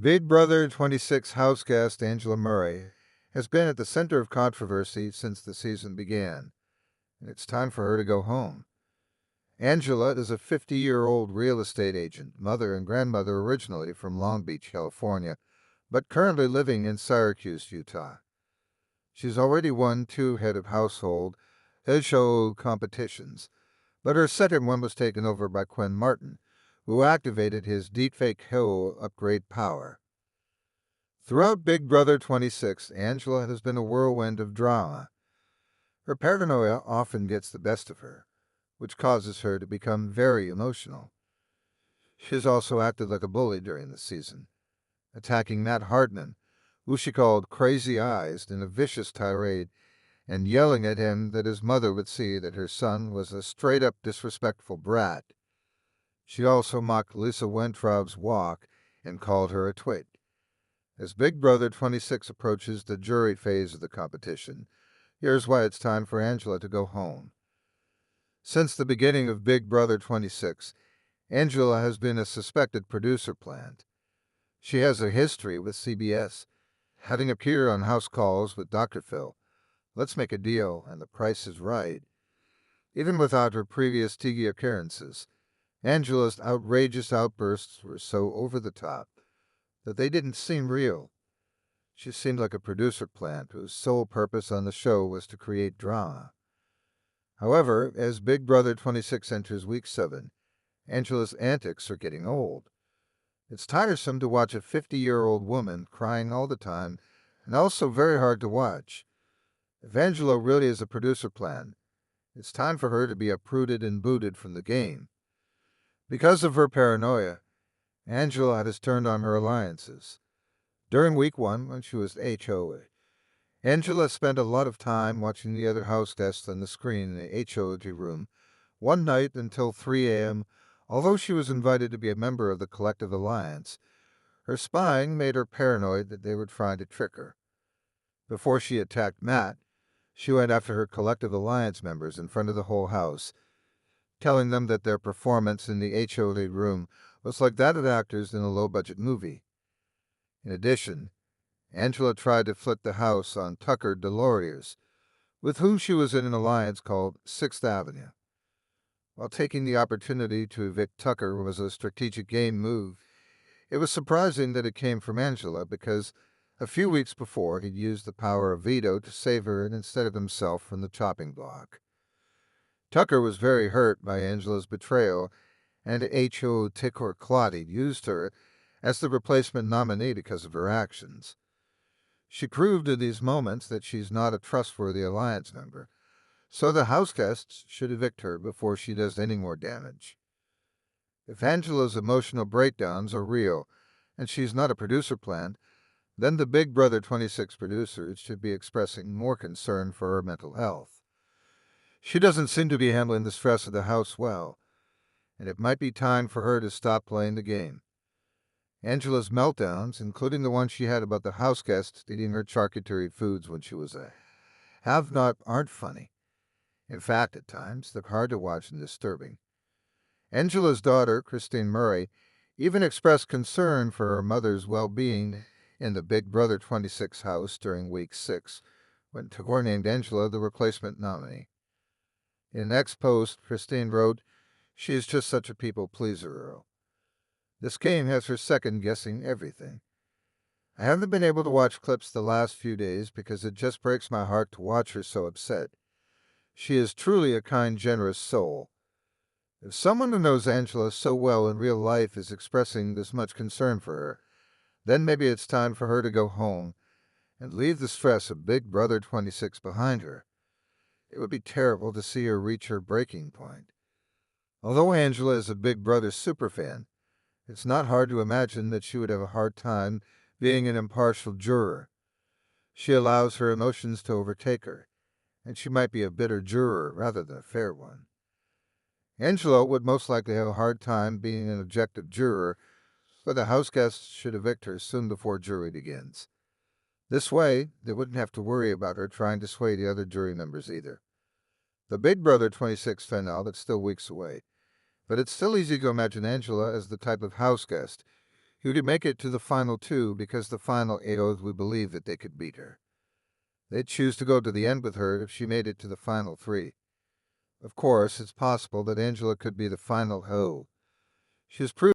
Big Brother 26 house guest Angela Murray has been at the center of controversy since the season began, and it's time for her to go home. Angela is a 50-year-old real estate agent, mother and grandmother originally from Long Beach, California, but currently living in Syracuse, Utah. She's already won two head of household show competitions, but her second one was taken over by Quinn Martin, who activated his deepfake Hill upgrade power. Throughout Big Brother 26, Angela has been a whirlwind of drama. Her paranoia often gets the best of her, which causes her to become very emotional. She's also acted like a bully during the season, attacking Matt Hartman, who she called crazy eyes, in a vicious tirade, and yelling at him that his mother would see that her son was a straight up disrespectful brat. She also mocked Lisa Wentraub's walk and called her a twit. As Big Brother 26 approaches the jury phase of the competition, here's why it's time for Angela to go home. Since the beginning of Big Brother 26, Angela has been a suspected producer plant. She has a history with CBS, having appeared on House Calls with Dr. Phil, Let's Make a Deal, and The Price is Right. Even without her previous TV appearances, Angela's outrageous outbursts were so over the top that they didn't seem real. She seemed like a producer plant whose sole purpose on the show was to create drama. However, as Big Brother 26 enters week 7, Angela's antics are getting old. It's tiresome to watch a 50-year-old woman crying all the time, and also very hard to watch. If Angela really is a producer plant, it's time for her to be uprooted and booted from the game. Because of her paranoia, Angela has turned on her alliances. During week 1, when she was HOA, Angela spent a lot of time watching the other house guests on the screen in the HOA room, one night until 3 a.m. Although she was invited to be a member of the Collective Alliance, her spying made her paranoid that they were trying to trick her. Before she attacked Matt, she went after her Collective Alliance members in front of the whole house, telling them that their performance in the HOA room was like that of actors in a low-budget movie. In addition, Angela tried to flip the house on Tucker Deloriers, with whom she was in an alliance called Sixth Avenue. While taking the opportunity to evict Tucker was a strategic game move, it was surprising that it came from Angela because a few weeks before he'd used the power of veto to save her instead of himself from the chopping block. Tucker was very hurt by Angela's betrayal, and H.O. Tikor Claude used her as the replacement nominee because of her actions. She proved in these moments that she's not a trustworthy alliance member, so the house guests should evict her before she does any more damage. If Angela's emotional breakdowns are real and she's not a producer plant, then the Big Brother 26 producers should be expressing more concern for her mental health. She doesn't seem to be handling the stress of the house well, and it might be time for her to stop playing the game. Angela's meltdowns, including the one she had about the house guests eating her charcuterie foods when she was a have-not, aren't funny. In fact, at times, they're hard to watch and disturbing. Angela's daughter, Christine Murray, even expressed concern for her mother's well-being in the Big Brother 26 house during week 6, when Tagore named Angela the replacement nominee. In an ex-post, Christine wrote, "She is just such a people-pleaser, Earl. This game has her second-guessing everything. I haven't been able to watch clips the last few days because it just breaks my heart to watch her so upset. She is truly a kind, generous soul. If someone who knows Angela so well in real life is expressing this much concern for her, then maybe it's time for her to go home and leave the stress of Big Brother 26 behind her. It would be terrible to see her reach her breaking point." Although Angela is a Big Brother superfan, it's not hard to imagine that she would have a hard time being an impartial juror. She allows her emotions to overtake her, and she might be a bitter juror rather than a fair one. Angela would most likely have a hard time being an objective juror, so the house guests should evict her soon before jury begins. This way, they wouldn't have to worry about her trying to sway the other jury members either. The Big Brother 26 finale is still weeks away, but it's still easy to imagine Angela as the type of house guest who could make it to the final two because the final 8 would believe that they could beat her. They'd choose to go to the end with her if she made it to the final 3. Of course, it's possible that Angela could be the final hoe. She has proved